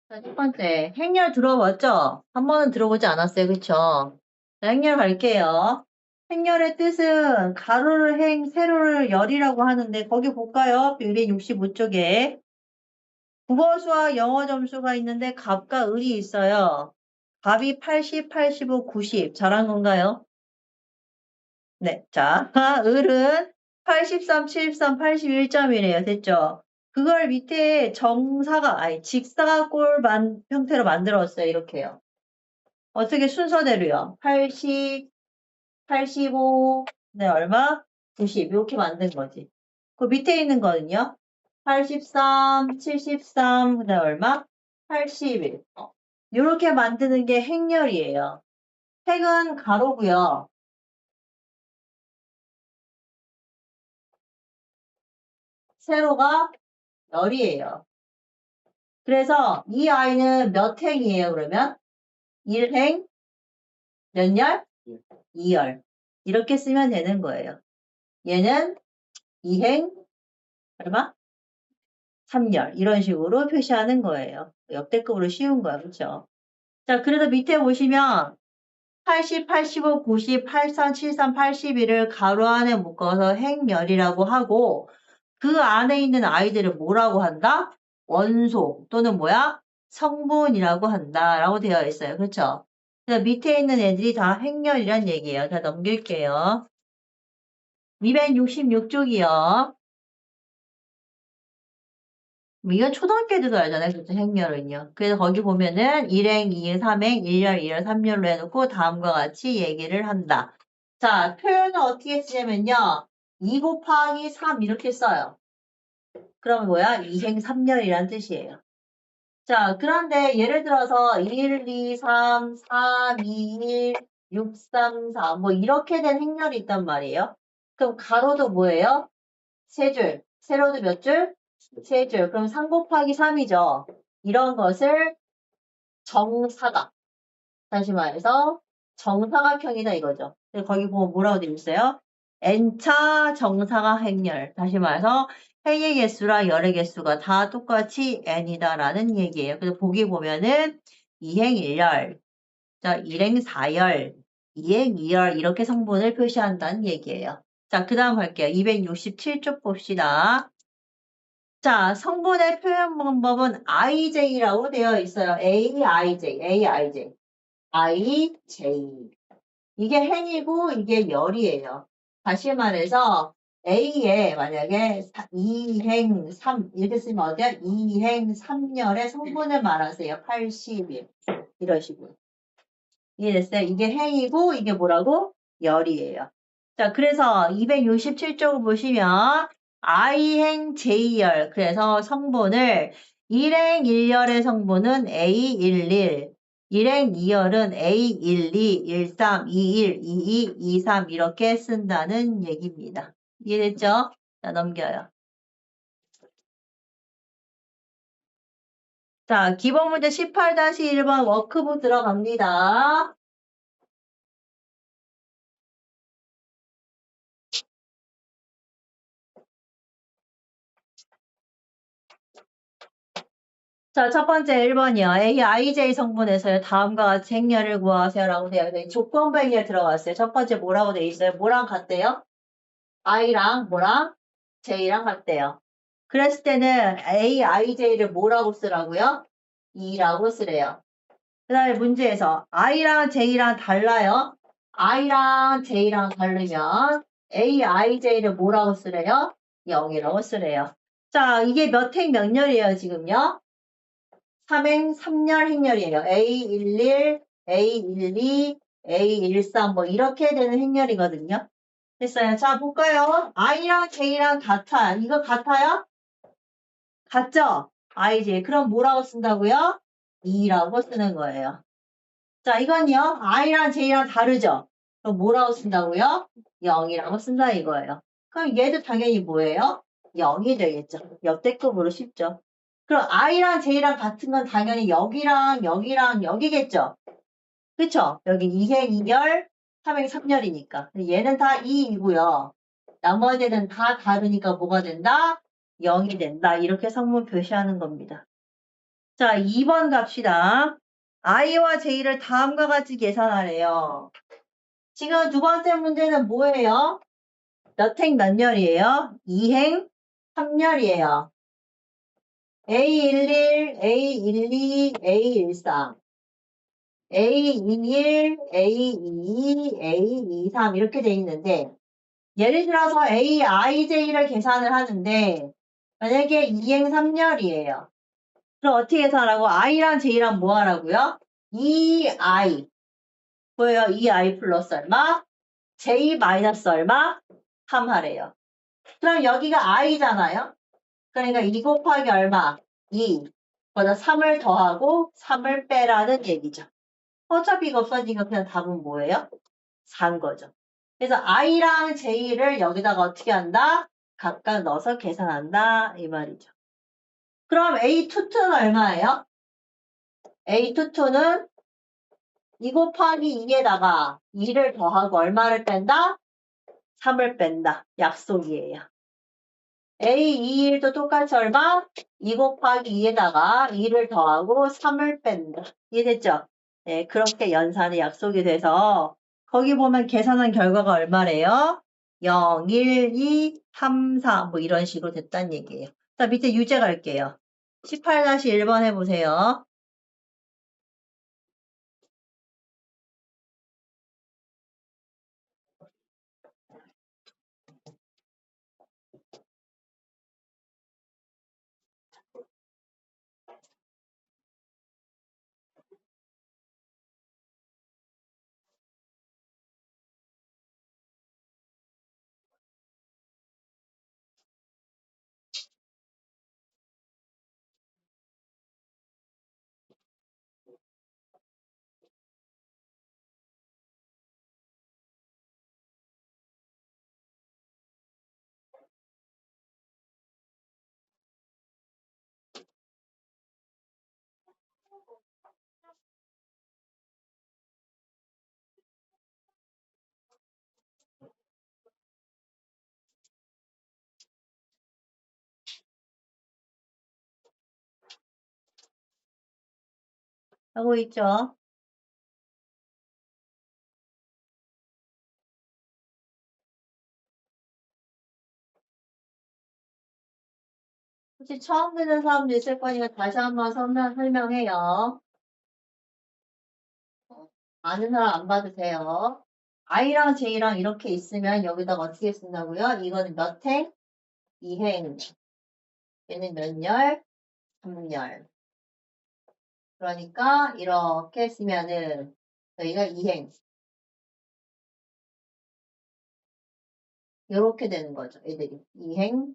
자, 첫 번째, 행렬 들어봤죠? 한 번은 들어보지 않았어요. 그쵸? 자, 행렬 갈게요. 행렬의 뜻은 가로를 행, 세로를 열이라고 하는데 거기 볼까요? 265쪽에 국어수와 영어 점수가 있는데 갑과 을이 있어요. 갑이 80, 85, 90. 잘한 건가요? 네. 자, 을은 83, 73, 81점이래요. 됐죠? 그걸 밑에 직사각골 형태로 만들었어요. 이렇게요. 어떻게 순서대로요? 80, 85, 네, 얼마? 90. 이렇게 만든 거지. 그 밑에 있는 거는요? 83, 73, 그 다음 얼마? 81. 이렇게 만드는 게 행렬이에요. 행은 가로고요. 세로가 열이에요. 그래서 이 아이는 몇 행이에요, 그러면? 1행, 몇 열? 2열. 이렇게 쓰면 되는 거예요. 얘는 2행, 얼마? 3열. 이런 식으로 표시하는 거예요. 역대급으로 쉬운 거야, 그쵸? 자, 그래서 밑에 보시면 80, 85, 90, 83, 73, 81을 가로 안에 묶어서 행열이라고 하고 그 안에 있는 아이들을 뭐라고 한다? 원소 또는 뭐야? 성분이라고 한다라고 되어 있어요. 그렇죠? 그래서 밑에 있는 애들이 다 행렬이란 얘기예요. 자, 넘길게요. 266쪽이요. 이건 초등학교 애들도 알잖아요. 그렇죠? 행렬은요. 그래서 거기 보면은 1행, 2행, 3행, 1열, 2열, 3열로 해놓고 다음과 같이 얘기를 한다. 자, 표현을 어떻게 쓰냐면요. 2 곱하기 3 이렇게 써요. 그러면 뭐야? 2행 3열이란 뜻이에요. 자, 그런데 예를 들어서 1, 2, 3, 3, 2, 1, 6, 3, 4, 뭐 이렇게 된 행렬이 있단 말이에요. 그럼 가로도 뭐예요? 세 줄. 세로도 몇 줄? 세 줄. 그럼 3 곱하기 3이죠. 이런 것을 정사각. 다시 말해서 정사각형이다 이거죠. 거기 보면 뭐라고 되어 있어요? n차 정사각 행렬. 다시 말해서 행의 개수랑 열의 개수가 다 똑같이 n이다라는 얘기예요. 그래서 보기 보면은 2행 1열, 자 1행 4열, 2행 2열 이렇게 성분을 표시한다는 얘기예요. 자, 그 다음 갈게요. 267쪽 봅시다. 자, 성분의 표현 방법은 IJ라고 되어 있어요. AIJ, AIJ. IJ. 이게 행이고 이게 열이에요. 다시 말해서 A에 만약에 2행 3 이렇게 쓰면 어때요? 2행 3열의 성분을 말하세요. 81 이런 식으로. 이해됐어요? 이게 행이고 이게 뭐라고? 열이에요. 자, 그래서 267쪽을 보시면 I행 J열 그래서 성분을 1행 1열의 성분은 A11 1행 2열은 A12, 13, 21, 22, 23 이렇게 쓴다는 얘기입니다. 이해됐죠? 자, 넘겨요. 자, 기본 문제 18-1번 워크북 들어갑니다. 자, 첫 번째 1번이요. A, IJ 성분에서요. 다음과 같이 행렬을 구하세요라고 되어 있어요. 조건부 행렬 들어갔어요. 첫 번째 뭐라고 되어 있어요? 뭐랑 같대요? I랑 뭐랑? J랑 같대요. 그랬을 때는 A, IJ를 뭐라고 쓰라고요? 2라고 쓰래요. 그 다음에 문제에서 I랑 J랑 달라요. I랑 J랑 다르면 A, IJ를 뭐라고 쓰래요? 0이라고 쓰래요. 자, 이게 몇 행 몇 열이에요, 지금요? 3행 3열 행렬이에요. A11, A12, A13 뭐 이렇게 되는 행렬이거든요. 됐어요. 자, 볼까요? I랑 J랑 같아. 이거 같아요? 같죠? IJ. 그럼 뭐라고 쓴다고요? 2라고 쓰는 거예요. 자, 이건요. I랑 J랑 다르죠? 그럼 뭐라고 쓴다고요? 0이라고 쓴다 이거예요. 그럼 얘도 당연히 뭐예요? 0이 되겠죠. 역대급으로 쉽죠. 그럼 I랑 J랑 같은 건 당연히 여기랑 여기랑 여기겠죠. 그쵸? 여기 2행 2열, 3행 3열이니까. 얘는 다 2이고요. 나머지는 다 다르니까 뭐가 된다? 0이 된다. 이렇게 성분 표시하는 겁니다. 자, 2번 갑시다. i와 j를 다음과 같이 계산하래요. 지금 두 번째 문제는 뭐예요? 몇 행 몇 열이에요? 2행 3열이에요. A11, A12, A13, A21, A22, A23 이렇게 돼 있는데 예를 들어서 AIJ를 계산을 하는데 만약에 2행 3열이에요. 그럼 어떻게 계산하고 I랑 J랑 뭐 하라고요? 2I 뭐예요? 2I 플러스 얼마? J 마이너스 얼마? 3 하래요. 그럼 여기가 I잖아요. 그러니까 2 곱하기 얼마? 2. 거기다 3을 더하고 3을 빼라는 얘기죠. 어차피 이거 없어지니까 그냥 답은 뭐예요? 4인 거죠. 그래서 I랑 J를 여기다가 어떻게 한다? 각각 넣어서 계산한다. 이 말이죠. 그럼 A22는 얼마예요? A22는 2 곱하기 2에다가 2를 더하고 얼마를 뺀다? 3을 뺀다. 약속이에요. A21도 똑같이 얼마? 2 곱하기 2에다가 2를 더하고 3을 뺀다. 이해됐죠? 네, 그렇게 연산의 약속이 돼서 거기 보면 계산한 결과가 얼마래요? 0, 1, 2, 3, 4 뭐 이런 식으로 됐다는 얘기예요. 자, 밑에 유제 갈게요. 18-1번 해보세요. 하고 있죠? 혹시 처음 듣는 사람도 있을 거니까 다시 한번 설명해요. 아는 사람 안 봐도 돼요. I랑 J랑 이렇게 있으면 여기다가 어떻게 쓴다고요? 이거는 몇 행? 2행. 얘는 몇 열? 3열. 그러니까 이렇게 쓰면은 여기가 2행. 이렇게 되는 거죠. 얘들이. 2행,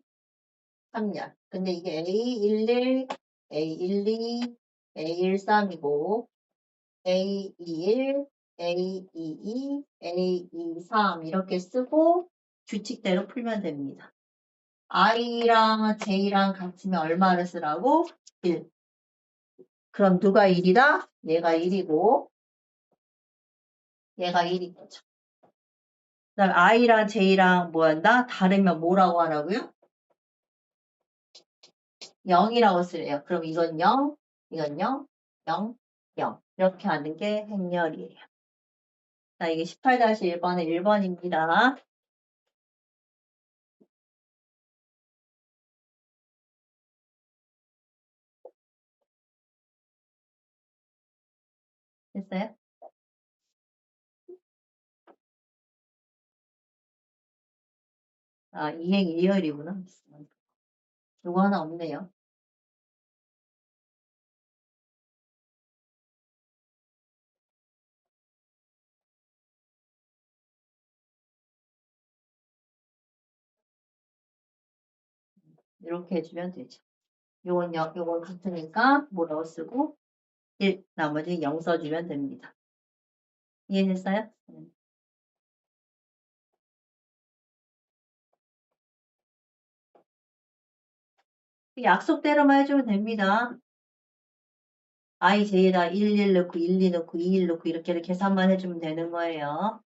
3열. 근데 이게 A11, A12, A13이고 A21, A22, A23 이렇게 쓰고 규칙대로 풀면 됩니다. I랑 J랑 같으면 얼마를 쓰라고? 1. 그럼 누가 1이다? 얘가 1이고 얘가 1인 거죠. 그 다음 I랑 J랑 뭐 한다? 다르면 뭐라고 하라고요? 0이라고 쓰래요. 그럼 이건 0, 이건 0, 0, 0. 이렇게 하는 게 행렬이에요. 자, 이게 18-1번의 1번입니다. 됐어요? 아, 2행 1열이구나. 요거 하나 없네요. 이렇게 해주면 되죠. 요건 같으니까 뭐라고 쓰고 1, 나머지 0 써주면 됩니다. 이해됐어요? 약속대로만 해주면 됩니다. I, J에다 1, 1 넣고 1, 2 넣고 2, 1 넣고 이렇게 계산만 해주면 되는 거예요.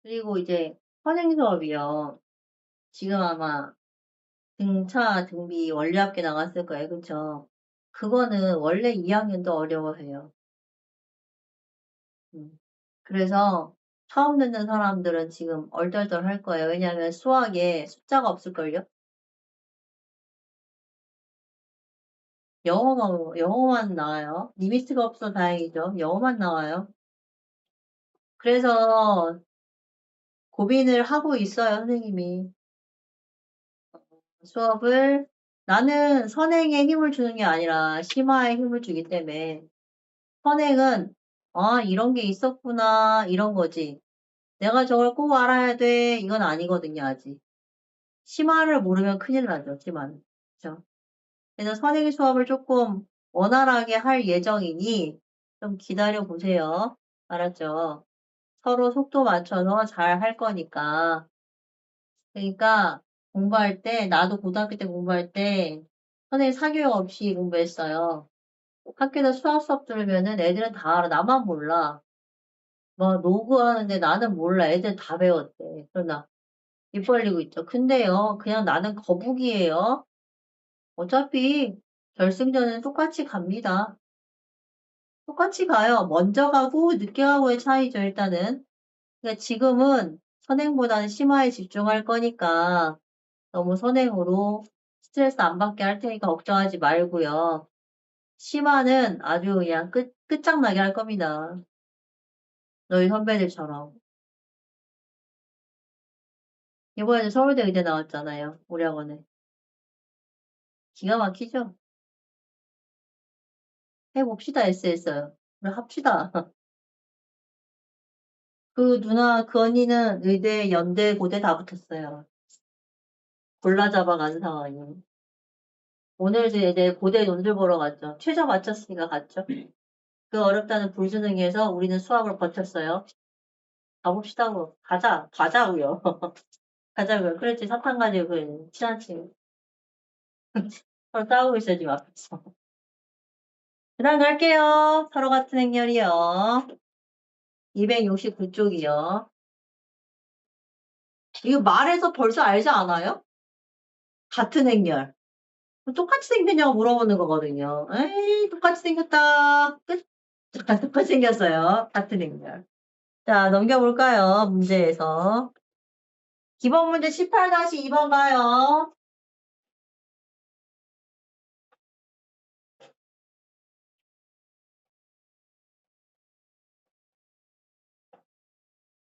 그리고 이제 선행 수업이요. 지금 아마 등차, 등비, 원리합계 나갔을 거예요. 그쵸? 그거는 원래 2학년도 어려워해요. 그래서 처음 듣는 사람들은 지금 얼떨떨 할 거예요. 왜냐하면 수학에 숫자가 없을걸요? 영어만 나와요. 리미트가 없어 다행이죠. 영어만 나와요. 그래서 고민을 하고 있어요, 선생님이. 수업을 나는 선행에 힘을 주는 게 아니라 심화에 힘을 주기 때문에 선행은 이런 게 있었구나 이런 거지. 내가 저걸 꼭 알아야 돼 이건 아니거든요, 아직. 심화를 모르면 큰일 나죠, 심화는. 그죠? 그래서 선행 수업을 조금 원활하게 할 예정이니 좀 기다려 보세요. 알았죠? 서로 속도 맞춰서 잘 할 거니까. 그러니까 공부할 때, 나도 고등학교 때 공부할 때 선생님 사교육 없이 공부했어요. 학교에서 수학 수업 들으면은 애들은 다 알아. 나만 몰라. 뭐 노그 하는데 나는 몰라. 애들 다 배웠대. 그러나 입 벌리고 있죠. 근데요, 그냥 나는 거북이에요. 어차피 결승전은 똑같이 갑니다. 똑같이 가요. 먼저 가고 늦게 가고의 차이죠, 일단은. 그러니까 지금은 선행보다는 심화에 집중할 거니까 너무 선행으로 스트레스 안 받게 할 테니까 걱정하지 말고요. 심화는 아주 그냥 끝장나게 할 겁니다. 너희 선배들처럼. 이번에는 서울대 의대 나왔잖아요. 우리 학원에. 기가 막히죠? 해봅시다, SS요. 우리 합시다. 그 누나, 그 언니는 의대, 연대, 고대 다 붙었어요. 골라 잡아가는 상황이에요. 오늘 이제 고대 논술 보러 갔죠. 최저 맞췄으니까 갔죠. 그 어렵다는 불수능에서 우리는 수학을 버텼어요. 가봅시다고. 가자고요. 가자고요. 그랬지, 사탕 가지고, 친한 친구. 서로 싸우고 있어요, 지금 앞에서. 그 다음 갈게요. 서로 같은 행렬이요. 269쪽이요. 이거 말해서 벌써 알지 않아요? 같은 행렬. 똑같이 생겼냐고 물어보는 거거든요. 에이, 똑같이 생겼다. 끝. 똑같이 생겼어요. 같은 행렬. 자, 넘겨볼까요? 문제에서. 기본 문제 18-2번 가요.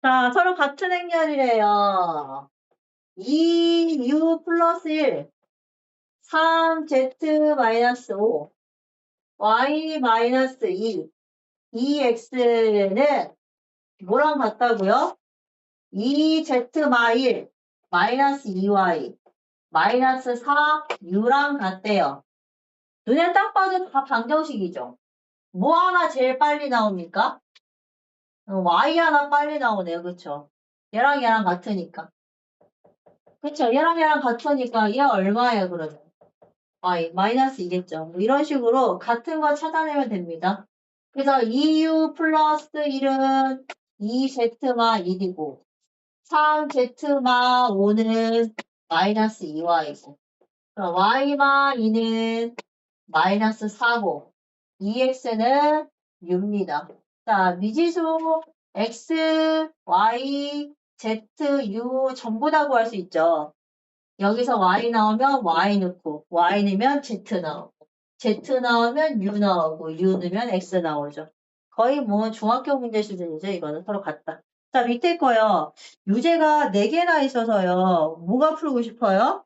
자, 서로 같은 행렬이래요. 2u 플러스 1, 3z-5, y 마이너스 2, 2x는 뭐랑 같다고요? 2z-1, 마이너스 2y, 마이너스 4u랑 같대요. 눈에 딱 봐도 다 방정식이죠. 뭐 하나 제일 빨리 나옵니까? y 하나 빨리 나오네요. 그쵸? 얘랑 같으니까. 그쵸? 얘랑 같으니까 얘 얼마예요, 그러면? y, 마이너스 2겠죠. 뭐 이런 식으로 같은 거 찾아내면 됩니다. 그래서 2u 플러스 1은 2z마 1이고 3z마 5는 마이너스 2y이고 y마 2는 마이너스 4고 2x는 6입니다. 자, 미지수 x, y, z, u 전부 다 구할 수 있죠. 여기서 y 나오면 y 넣고 y 넣으면 z 나오고 z 나오면 u 나오고 u 넣으면 x 나오죠. 거의 뭐 중학교 문제 수준이죠. 이거는 서로 같다. 자, 밑에 거요. 유제가 4개나 있어서요. 뭐가 풀고 싶어요?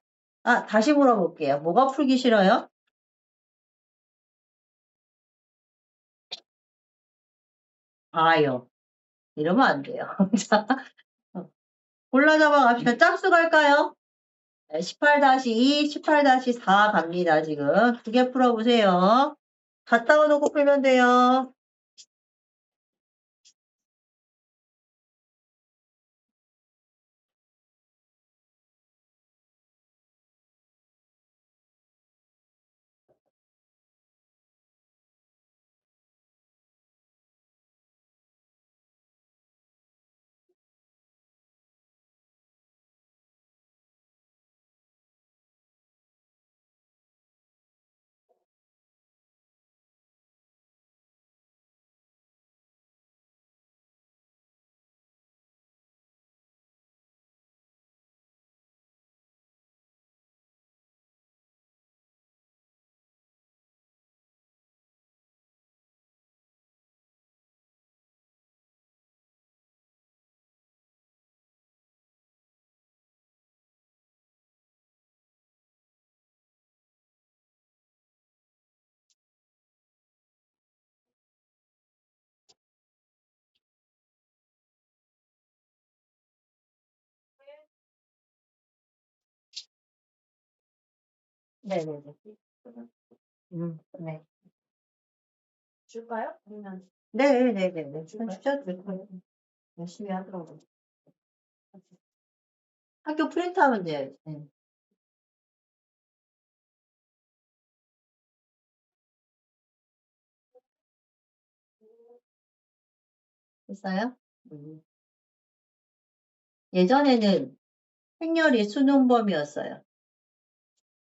다시 물어볼게요. 뭐가 풀기 싫어요? 아요. 이러면 안 돼요. 자, 골라 잡아 갑시다. 짝수 갈까요? 18-2, 18-4 갑니다, 지금. 두 개 풀어보세요. 갖다가 놓고 풀면 돼요. 네네네. 네. 줄까요? 아니면 네네네네. 주셔도 될 거예요. 열심히 하더라고요. 학교 프린트하면 돼요. 네. 됐어요? 예전에는 행렬이 수능 범위였어요.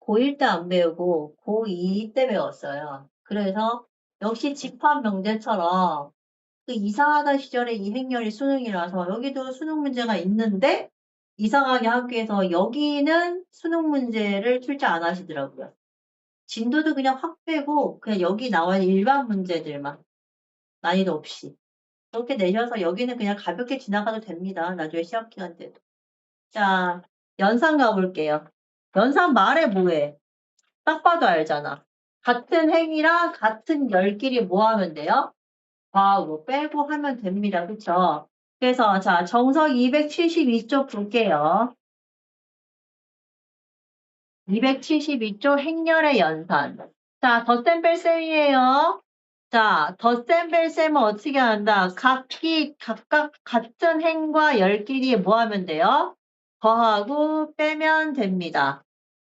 고1 때 안 배우고 고2 때 배웠어요. 그래서 역시 집합 명제처럼 그 이상하던 시절에 이 행렬이 수능이라서 여기도 수능 문제가 있는데 이상하게 학교에서 여기는 수능 문제를 출제 안 하시더라고요. 진도도 그냥 확 빼고 그냥 여기 나와 있는 일반 문제들만 난이도 없이 그렇게 내셔서 여기는 그냥 가볍게 지나가도 됩니다. 나중에 시험 기간 때도. 자, 연산 가볼게요. 연산 말해 뭐해? 딱 봐도 알잖아. 같은 행위랑 같은 열끼리 뭐 하면 돼요? 뭐 빼고 하면 됩니다. 그쵸? 그래서 자 정석 272쪽 볼게요. 272쪽 행렬의 연산. 자, 덧셈 뺄셈이에요. 자, 덧셈 뺄셈은 어떻게 한다? 각각 같은 행과 열끼리 뭐 하면 돼요? 더하고 빼면 됩니다.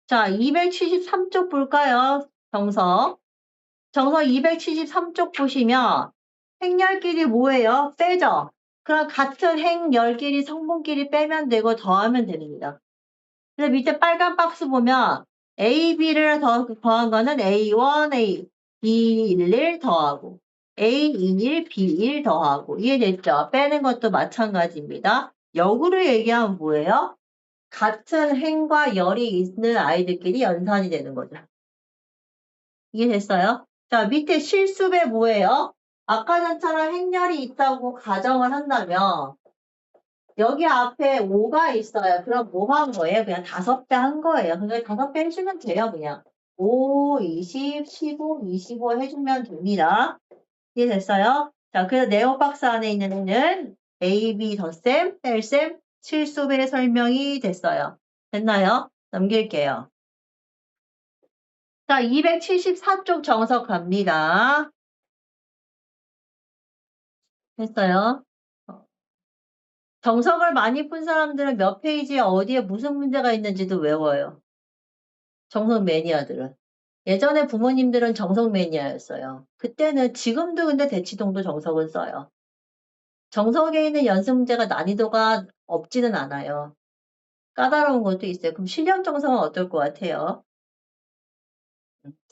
자, 273쪽 볼까요? 정석 273쪽 보시면 행렬끼리 뭐예요? 빼죠? 그럼 같은 행열끼리 성분끼리 빼면 되고 더하면 됩니다. 그래서 밑에 빨간 박스 보면 A, B를 더한 거는 A1, B11 더하고 A21, B1 더하고 이해됐죠? 빼는 것도 마찬가지입니다. 역으로 얘기하면 뭐예요? 같은 행과 열이 있는 아이들끼리 연산이 되는 거죠. 이해됐어요? 자, 밑에 실수배 뭐예요? 아까 전처럼 행렬이 있다고 가정을 한다면 여기 앞에 5가 있어요. 그럼 뭐 한 거예요? 그냥 5배 한 거예요. 그러니까 5배 해주면 돼요, 그냥. 5, 20, 15, 25 해주면 됩니다. 이해됐어요? 자, 그래서 네오박스 안에 있는 애는 A, B 덧셈, 뺄셈, 실수배 설명이 됐어요. 됐나요? 넘길게요. 자, 274쪽 정석 갑니다. 됐어요? 정석을 많이 푼 사람들은 몇 페이지에 어디에 무슨 문제가 있는지도 외워요. 정석 매니아들은. 예전에 부모님들은 정석 매니아였어요. 그때는 지금도 근데 대치동도 정석은 써요. 정석에 있는 연습 문제가 난이도가 없지는 않아요. 까다로운 것도 있어요. 그럼 실력 정석은 어떨 것 같아요?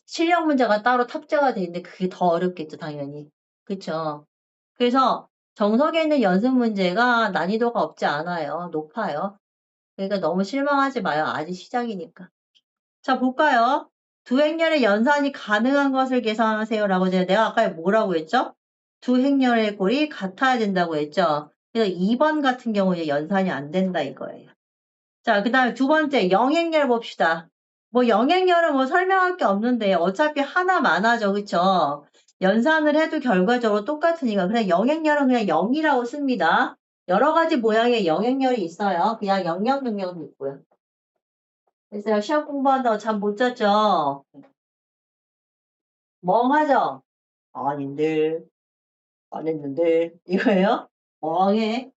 실력 문제가 따로 탑재가 돼 있는데 그게 더 어렵겠죠, 당연히. 그쵸? 그래서 정석에 있는 연습 문제가 난이도가 없지 않아요. 높아요. 그러니까 너무 실망하지 마요. 아직 시작이니까. 자, 볼까요? 두 행렬의 연산이 가능한 것을 계산하세요라고 내가 아까 뭐라고 했죠? 두 행렬의 꼴이 같아야 된다고 했죠? 그래서 2번 같은 경우에 연산이 안 된다 이거예요. 자, 그 다음에 두 번째 영행렬 봅시다. 뭐 영행렬은 뭐 설명할 게 없는데 어차피 하나만 하죠. 그쵸? 연산을 해도 결과적으로 똑같으니까 그냥 영행렬은 그냥 0이라고 씁니다. 여러 가지 모양의 영행렬이 있어요. 그냥 0000도 있고요. 그래서 시험 공부한다고 잠 못 잤죠? 멍하죠? 아닌데, 안 했는데. 이거예요? 멍해.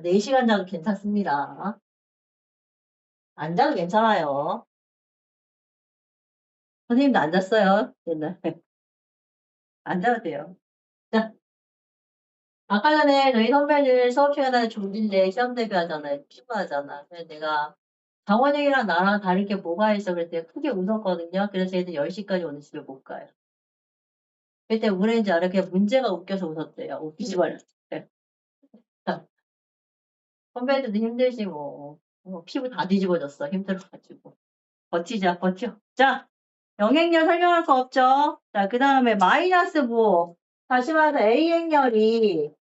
4시간 자도 괜찮습니다. 안 자도 괜찮아요. 선생님도 안 잤어요. 옛날에. 안 자도 돼요. 자, 아까 전에 저희 선배들 수업 시간에 졸린데 시험 대비하잖아요. 피곤하잖아. 그래서 내가 장원영이랑 나랑 다를 게 뭐가 있어? 그랬더니 크게 웃었거든요. 그래서 얘들 10시까지 오늘 집에 못 가요. 그때 우는지 알아? 그냥 문제가 웃겨서 웃었대요. 웃기지 말랬어요. 선배들도 힘들지 뭐. 피부 다 뒤집어졌어. 힘들어가지고. 버티자, 버텨. 자, 영행렬 설명할 거 없죠? 자, 그 다음에 마이너스 뭐. 다시 말해서 A행렬이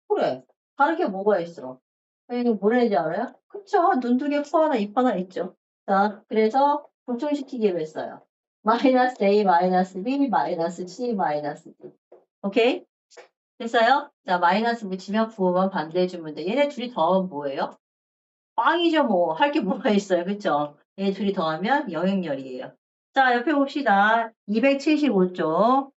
그래. 다른 게 뭐가 있어? 이거 뭐라는지 알아요? 그쵸? 눈 두 개, 코 하나, 입 하나 있죠. 자, 그래서 보충시키기로 했어요. 마이너스 A, 마이너스 B, 마이너스 C, 마이너스 D. 오케이? 됐어요? 자, 마이너스 붙이면 부호만 반대해주면 돼. 얘네 둘이 더하면 뭐예요? 빵이죠, 뭐. 할 게 뭐가 있어요. 그쵸? 얘 둘이 더하면 영행열이에요. 자, 옆에 봅시다. 275쪽.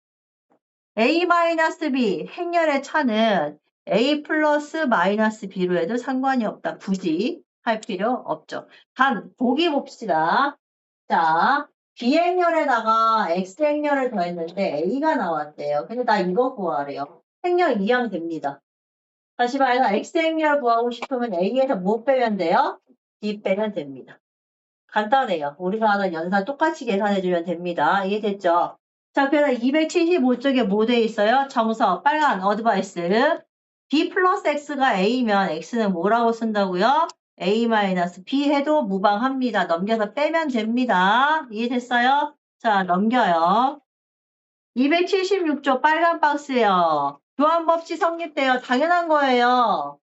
A-B 행렬의 차는 A 플러스 마이너스 B로 해도 상관이 없다. 굳이 할 필요 없죠. 단, 보기 봅시다. 자, B행렬에다가 X행렬을 더했는데 A가 나왔대요. 근데 나 이거 구하래요. 행렬 이항 됩니다. 다시 말해서 X행렬 구하고 싶으면 A에서 뭐 빼면 돼요? B 빼면 됩니다. 간단해요. 우리가 하는 연산 똑같이 계산해주면 됩니다. 이해됐죠? 자, 그래서 275쪽에 뭐 돼 있어요? 정서, 빨간 어드바이스. B 플러스 X가 A면 X는 뭐라고 쓴다고요? A 마이너스 B 해도 무방합니다. 넘겨서 빼면 됩니다. 이해됐어요? 자, 넘겨요. 276쪽 빨간 박스요. 교환법칙 성립돼요. 당연한 거예요.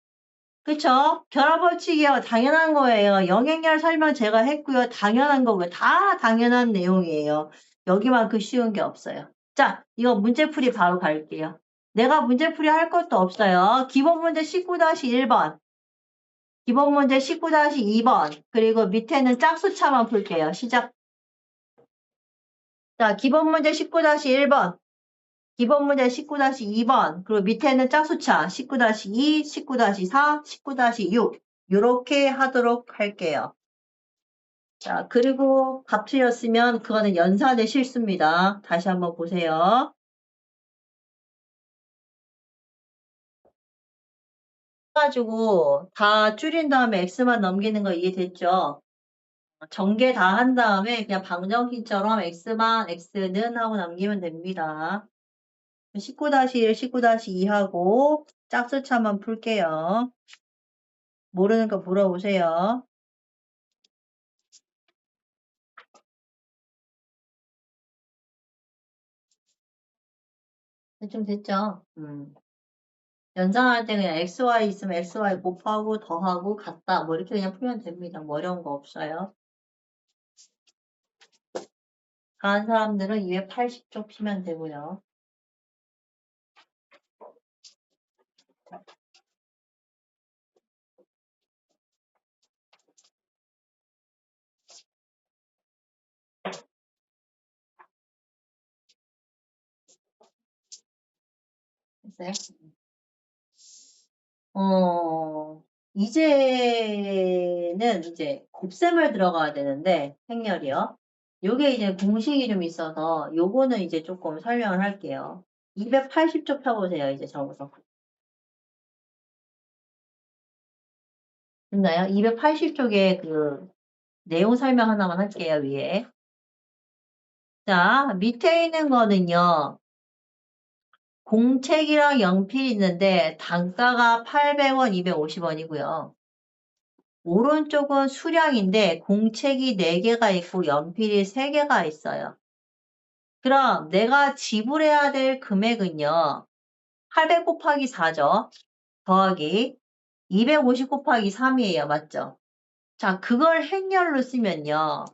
그쵸? 결합법칙이요. 당연한 거예요. 영행열 설명 제가 했고요. 당연한 거고요. 다 당연한 내용이에요. 여기만큼 쉬운 게 없어요. 자, 이거 문제풀이 바로 갈게요. 내가 문제풀이 할 것도 없어요. 기본 문제 19-1번. 기본 문제 19-2번. 그리고 밑에는 짝수차만 풀게요. 시작. 자, 기본 문제 19-1번. 기본 문제 19-2번, 그리고 밑에는 짝수차 19-2, 19-4, 19-6 이렇게 하도록 할게요. 자, 그리고 값 틀렸으면 그거는 연산의 실수입니다. 다시 한번 보세요. 해가지고 다 줄인 다음에 x만 넘기는 거 이해됐죠? 전개 다 한 다음에 그냥 방정식처럼 x는 하고 남기면 됩니다. 19-1, 19-2 하고 짝수차만 풀게요. 모르는 거 물어보세요. 좀 됐죠? 연산할 때 그냥 XY 있으면 XY 곱하고 더하고 같다. 뭐 이렇게 그냥 풀면 됩니다. 뭐 어려운 거 없어요. 다른 사람들은 280쪽 피면 되고요. 됐어요? 이제는 이제 곱셈을 들어가야 되는데, 행렬이요. 요게 이제 공식이 좀 있어서 요거는 이제 조금 설명을 할게요. 280쪽 펴보세요. 이제 적어서. 됐나요? 280쪽에 그 내용 설명 하나만 할게요. 위에. 자, 밑에 있는 거는요. 공책이랑 연필이 있는데 단가가 800원, 250원이고요. 오른쪽은 수량인데 공책이 4개가 있고 연필이 3개가 있어요. 그럼 내가 지불해야 될 금액은요. 800 곱하기 4죠. 더하기 250 곱하기 3이에요. 맞죠? 자, 그걸 행렬로 쓰면요.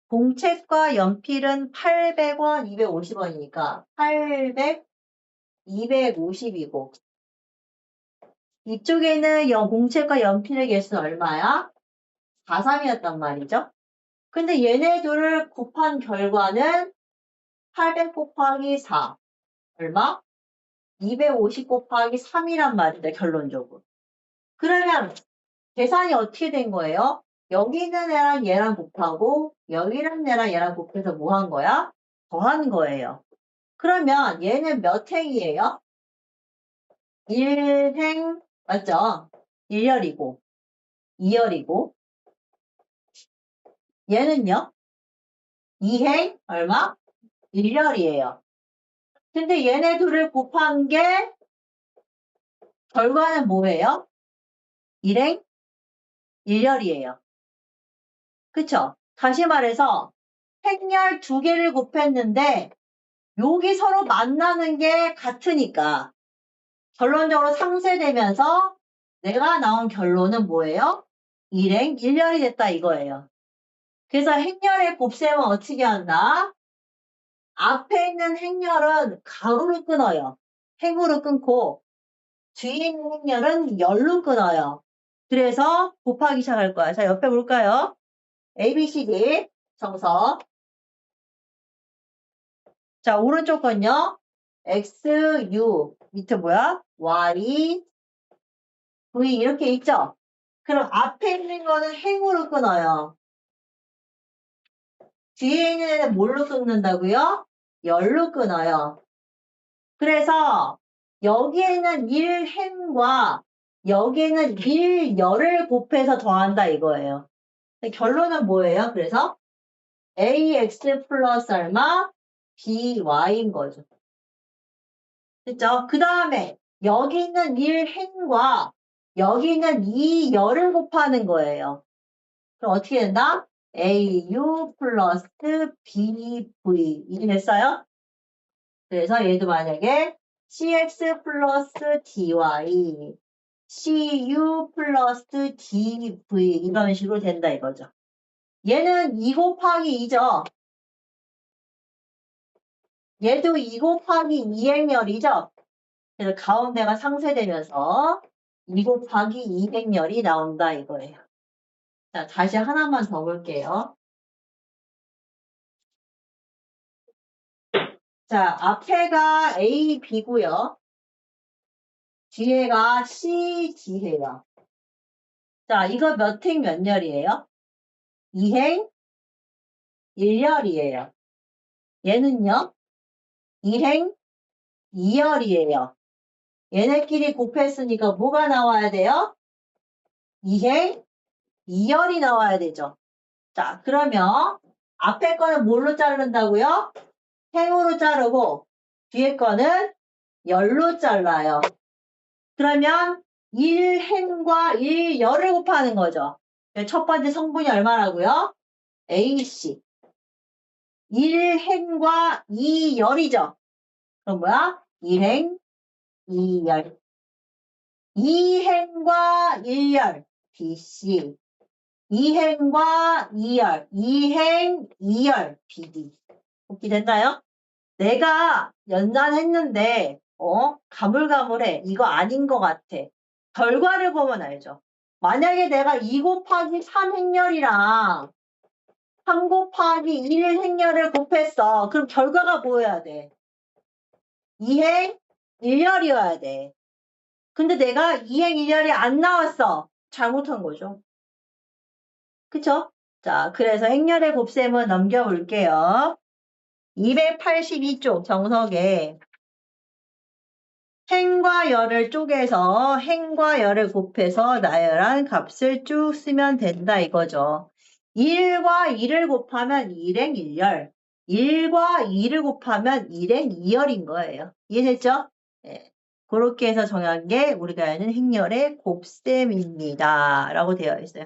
공책과 연필은 800원, 250원이니까 800, 250이고 이쪽에는 공책과 연필의 개수는 얼마야? 4, 3이었단 말이죠. 근데 얘네 둘을 곱한 결과는 800 곱하기 4. 얼마? 250 곱하기 3이란 말인데 결론적으로. 그러면 계산이 어떻게 된 거예요? 여기 있는 애랑 얘랑 곱하고 여기 있는 애랑 얘랑 곱해서 뭐 한 거야? 더한 거예요. 그러면 얘는 몇 행이에요? 1행 맞죠? 1열이고 2열이고 얘는요? 2행 얼마? 1열이에요. 근데 얘네 둘을 곱한 게 결과는 뭐예요? 1행 1열이에요. 그쵸? 다시 말해서 행렬 2개를 곱했는데 여기 서로 만나는 게 같으니까 결론적으로 상쇄되면서 내가 나온 결론은 뭐예요? 1행 1열이 됐다 이거예요. 그래서 행렬의 곱셈은 어떻게 한다? 앞에 있는 행렬은 가로로 끊어요. 행으로 끊고 뒤에 있는 행렬은 열로 끊어요. 그래서 곱하기 시작할 거야. 자, 옆에 볼까요? A, B, C, D 정석. 자, 오른쪽 건요. X, U 밑에 뭐야? Y, V 이렇게 있죠? 그럼 앞에 있는 거는 행으로 끊어요. 뒤에 있는 애는 뭘로 끊는다고요? 열로 끊어요. 그래서 여기에는 1행과 여기에는 1열을 곱해서 더한다 이거예요. 결론은 뭐예요? 그래서 ax 플러스 얼마? by인 거죠. 됐죠? 그 다음에 여기 있는 1행과 여기 있는 2열을 곱하는 거예요. 그럼 어떻게 된다? au 플러스 bv 이게 됐어요? 그래서 얘도 만약에 cx 플러스 dy, cu 플러스 dv 이런 식으로 된다 이거죠. 얘는 2 곱하기 2죠. 얘도 2 곱하기 2행렬이죠. 그래서 가운데가 상쇄되면서 2 곱하기 2행렬이 나온다 이거예요. 자, 다시 하나만 더 볼게요. 자, 앞에가 A, B고요. 뒤에가 C, D예요. 자, 이거 몇 행 몇 열이에요? 2행 1열이에요. 얘는요? 2행 2열이에요. 얘네끼리 곱했으니까 뭐가 나와야 돼요? 2행 2열이 나와야 되죠. 자, 그러면 앞에 거는 뭘로 자른다고요? 행으로 자르고 뒤에 거는 열로 잘라요. 그러면 1행과 1열을 곱하는 거죠. 첫 번째 성분이 얼마라고요? AC. 1행과 2열이죠. 그럼 뭐야? 1행, 2열. 2행과 1열, BC. 2행과 2열, 2행, 2열, BD. 복귀 됐나요? 내가 연산했는데, 가물가물해. 이거 아닌 것 같아. 결과를 보면 알죠. 만약에 내가 2 곱하기 3행렬이랑 3 곱하기 1행렬을 곱했어. 그럼 결과가 뭐여야 돼? 2행 1열이어야 돼. 근데 내가 2행 1열이 안 나왔어. 잘못한 거죠. 그쵸? 자, 그래서 행렬의 곱셈은 넘겨볼게요. 282쪽 정석에 행과 열을 쪼개서 행과 열을 곱해서 나열한 값을 쭉 쓰면 된다 이거죠. 1과 2를 곱하면 1행 1열, 1과 2를 곱하면 1행 2열인 거예요. 이해됐죠? 네. 그렇게 해서 정한 게 우리가 아는 행렬의 곱셈입니다. 라고 되어 있어요.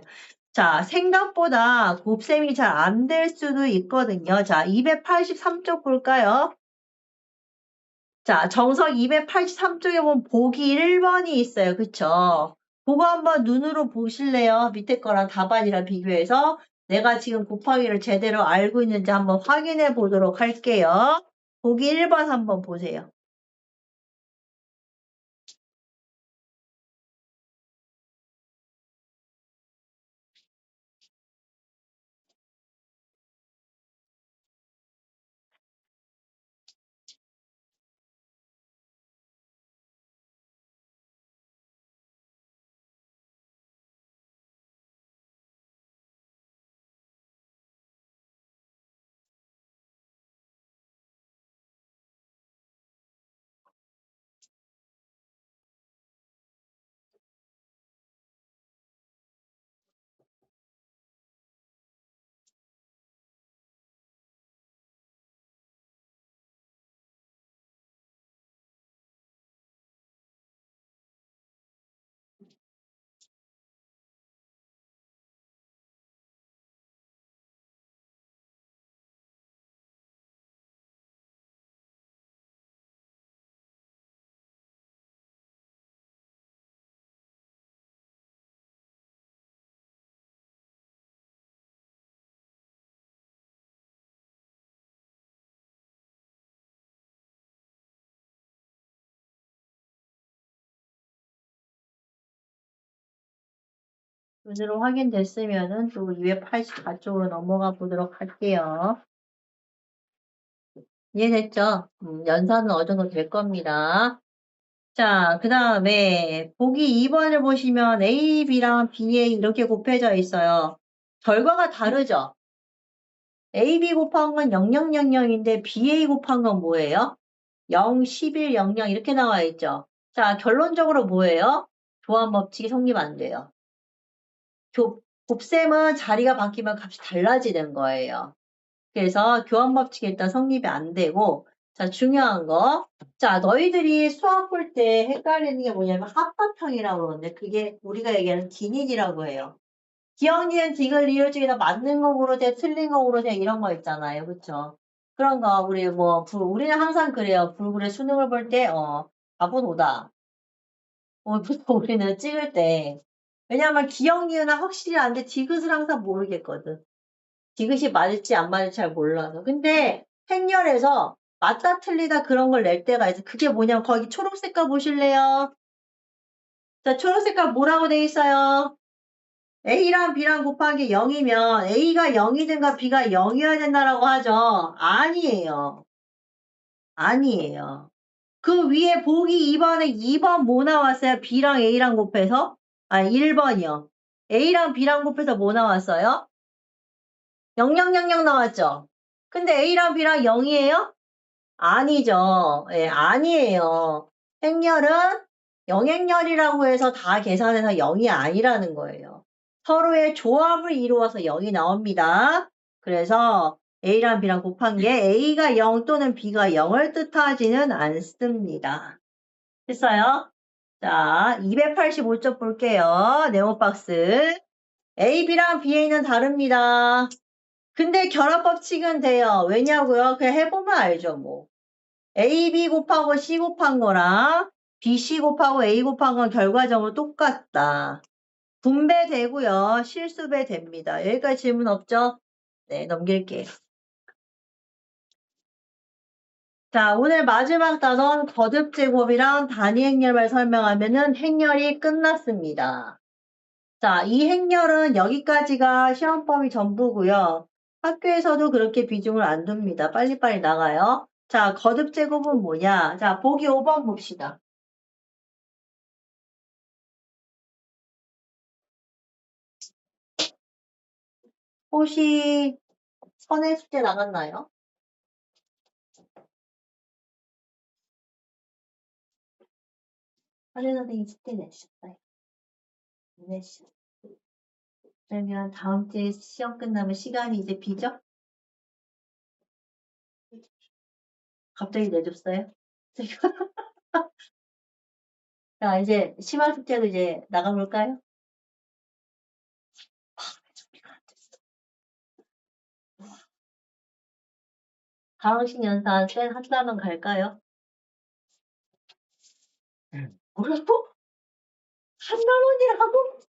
자, 생각보다 곱셈이 잘 안 될 수도 있거든요. 자, 283쪽 볼까요? 자, 정석 283쪽에 보면 보기 1번이 있어요. 그쵸? 그거 한번 눈으로 보실래요? 밑에 거랑 답안이랑 비교해서 내가 지금 곱하기를 제대로 알고 있는지 한번 확인해 보도록 할게요. 보기 1번 한번 보세요. 문제로 확인됐으면은 또 284쪽으로 넘어가 보도록 할게요. 이해됐죠? 연산은 어느 정도 될 겁니다. 자, 그 다음에 보기 2번을 보시면 A, B랑 BA 이렇게 곱해져 있어요. 결과가 다르죠? AB 곱한 건 0000인데 BA 곱한 건 뭐예요? 0, 11, 00 이렇게 나와 있죠? 자, 결론적으로 뭐예요? 교환 법칙이 성립 안 돼요. 곱셈은 자리가 바뀌면 값이 달라지는 거예요. 그래서 교환 법칙이 일단 성립이 안 되고, 자, 중요한 거. 자, 너희들이 수학 볼 때 헷갈리는 게 뭐냐면 합합형이라고 그러는데, 그게 우리가 얘기하는 기닉이라고 해요. 기억, 니은, 디귿, 리을 중에서 맞는 거 고르세, 틀린 거 고르세 이런 거 있잖아요. 그쵸? 그런 거, 우리는 항상 그래요. 불굴의 수능을 볼 때, 답은 오다. 우리는 찍을 때. 왜냐면 기억, 니은은 확실히 아는데 디귿을 항상 모르겠거든. 디귿이 맞을지 안 맞을지 잘 몰라서. 근데 행렬에서 맞다 틀리다 그런 걸 낼 때가 있어. 그게 뭐냐면 거기 초록 색깔 보실래요? 자, 초록 색깔 뭐라고 돼 있어요? A랑 B랑 곱하기 0이면 A가 0이든가 B가 0이어야 된다라고 하죠. 아니에요. 아니에요. 그 위에 보기 2번에 2번 뭐 나왔어요? B랑 A랑 곱해서? 1번이요. A랑 B랑 곱해서 뭐 나왔어요? 0000 나왔죠? 근데 A랑 B랑 0이에요? 아니죠. 예, 아니에요. 행렬은 영행렬이라고 해서 다 계산해서 0이 아니라는 거예요. 서로의 조합을 이루어서 0이 나옵니다. 그래서 A랑 B랑 곱한 게 A가 0 또는 B가 0을 뜻하지는 않습니다. 됐어요? 자, 285쪽 볼게요. 네모박스. A, B랑 BA는 다릅니다. 근데 결합법칙은 돼요. 왜냐고요? 그냥 해보면 알죠, 뭐. AB 곱하고 C 곱한 거랑 BC 곱하고 A 곱한 건 결과적으로 똑같다. 분배되고요. 실수배 됩니다. 여기까지 질문 없죠? 네, 넘길게요. 자, 오늘 마지막 단원 거듭제곱이랑 단위 행렬만 설명하면은 행렬이 끝났습니다. 자, 이 행렬은 여기까지가 시험범위 전부고요. 학교에서도 그렇게 비중을 안 둡니다. 빨리빨리 나가요. 자, 거듭제곱은 뭐냐? 자, 보기 5번 봅시다. 혹시 선행 숙제 나갔나요? 선행 선생님 숙제 내셨어요. 내셨어요. 그러면 다음 주에 시험 끝나면 시간이 이제 비죠? 갑자기 내줬어요? 자, 이제 심화 숙제도 이제 나가볼까요? 준비가 안 됐어. 강흥식 연산 쌤 한다면 갈까요? 뭐라고? 한남원이라고?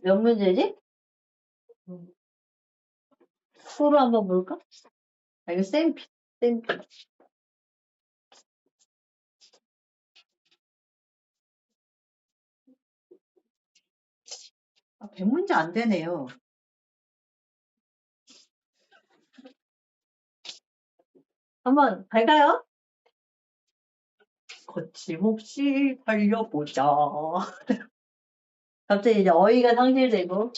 몇 문제지? 수로 한번 볼까? 이거 쌤피. 아, 100문제 안 되네요. 한번 갈까요? 거침없이 달려보자. 갑자기 이제 어이가 상실되고,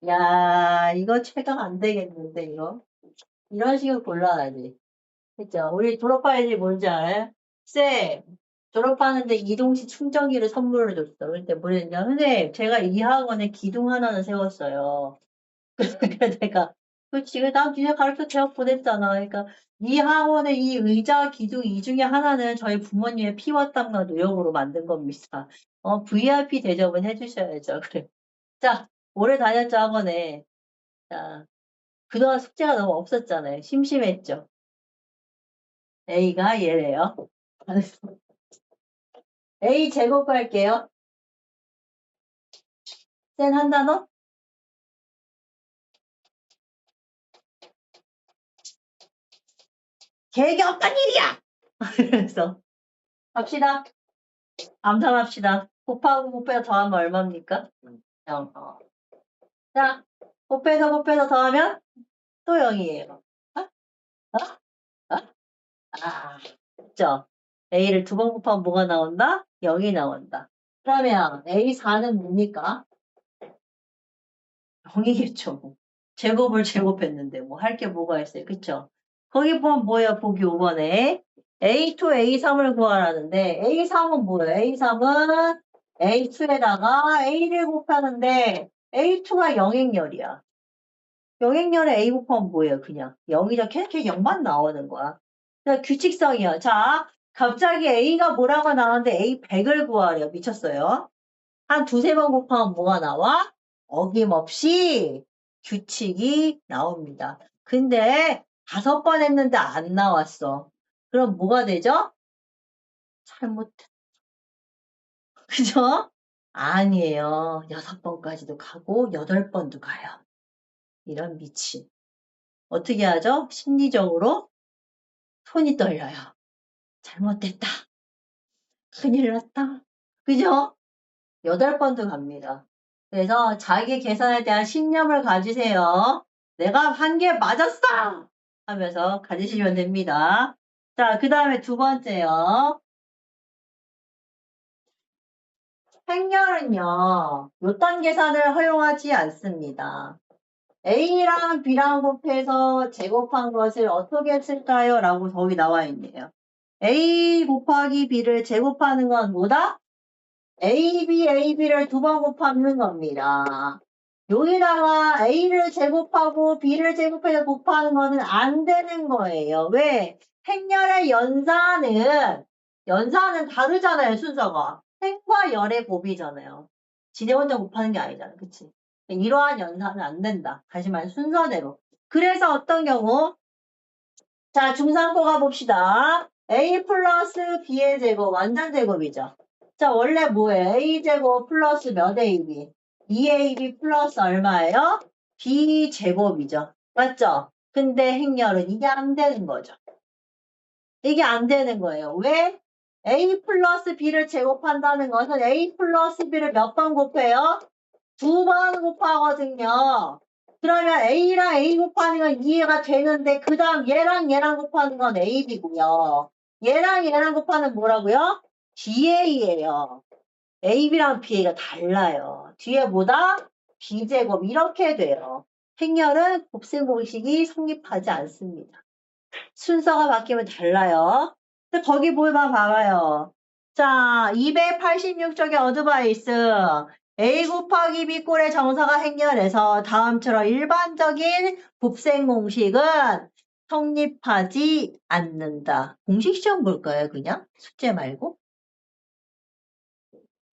야, 이거 최강 안 되겠는데, 이거. 이런 식으로 곤란하지. 그죠? 우리 졸업하야지 뭔지 알아요? 쌤, 졸업하는데 이동식 충전기를 선물을 줬어. 그때 뭐 했냐? 선생님, 제가 이 학원에 기둥 하나는 세웠어요. 그래서 내가, 그치, 난 니네 가르쳐 대학 보냈잖아. 그러니까 이 학원의 이 의자 기둥 이 중에 하나는 저희 부모님의 피와 땀과 노력으로 만든 겁니다. VIP 대접은 해주셔야죠. 그래. 자, 오래 다녔죠, 학원에. 자, 그동안 숙제가 너무 없었잖아요. 심심했죠. A가 얘래요. A 제곱 할게요. 센 한 단어? 계획이 없단 일이야! 그래서 갑시다. 암산합시다. 곱하고 곱해서 더하면 얼마입니까? 0. 자, 곱해서 더하면 또 0이에요. 어? 어? 어? 아, 그죠? A를 두 번 곱하면 뭐가 나온다? 0이 나온다. 그러면 A4는 뭡니까? 0이겠죠. 제곱을 제곱했는데 뭐 할 게 뭐가 있어요. 그쵸? 거기 보면 뭐예요? 보기 5번에 A2, A3을 구하라는데 A3은 뭐예요? A3은 A2에다가 A를 곱하는데 A2가 영행열이야. 영행열에 A 곱하면 뭐예요? 그냥 0이죠. 계속 0만 나오는 거야. 그냥 규칙성이야. 자, 갑자기 A가 뭐라고 나왔는데 A 100을 구하래요. 미쳤어요. 한 두세 번 곱하면 뭐가 나와? 어김없이 규칙이 나옵니다. 근데 5번 했는데 안 나왔어. 그럼 뭐가 되죠? 잘못했. 그죠? 아니에요. 6번까지도 가고 8번도 가요. 이런 미친. 어떻게 하죠? 심리적으로 손이 떨려요. 잘못됐다. 큰일 났다. 그죠? 8번도 갑니다. 그래서 자기 계산에 대한 신념을 가지세요. 내가 한 게 맞았어! 하면서 가지시면 됩니다. 자, 그 다음에 두 번째요. 행렬은요, 요딴 계산을 허용하지 않습니다. A랑 B랑 곱해서 제곱한 것을 어떻게 쓸까요? 라고 거기 나와 있네요. A 곱하기 B를 제곱하는 건 뭐다? AB를 두 번 곱하는 겁니다. 여기다가 A를 제곱하고 B를 제곱해서 곱하는 거는 안 되는 거예요. 왜? 행렬의 연산은 다르잖아요, 순서가. 행과 열의 곱이잖아요. 지네 혼자 곱하는 게 아니잖아, 그치? 이러한 연산은 안 된다. 다시 말해, 순서대로. 그래서 어떤 경우? 자, 중상고 가봅시다. A 플러스 B의 제곱, 완전 제곱이죠. 자, 원래 뭐예요? A제곱 플러스 몇 AB? 2AB 플러스 얼마예요? B제곱이죠. 맞죠? 근데 행렬은 이게 안 되는 거죠. 이게 안 되는 거예요. 왜? A 플러스 B를 제곱한다는 것은 A 플러스 B를 몇 번 곱해요? 2번 곱하거든요. 그러면 A랑 A 곱하는 건 이해가 되는데 그 다음 얘랑 곱하는 건 AB고요. 얘랑 곱하는 뭐라고요? BA예요. AB랑 BA가 달라요. 뒤에 뭐다? B제곱 이렇게 돼요. 행렬은 곱셈공식이 성립하지 않습니다. 순서가 바뀌면 달라요. 근데 거기 보면 봐봐요. 자, 286쪽의 어드바이스. A 곱하기 B 꼴의 정사가 행렬해서 다음처럼 일반적인 곱셈 공식은 성립하지 않는다. 공식 시험 볼 거예요, 그냥? 숙제 말고?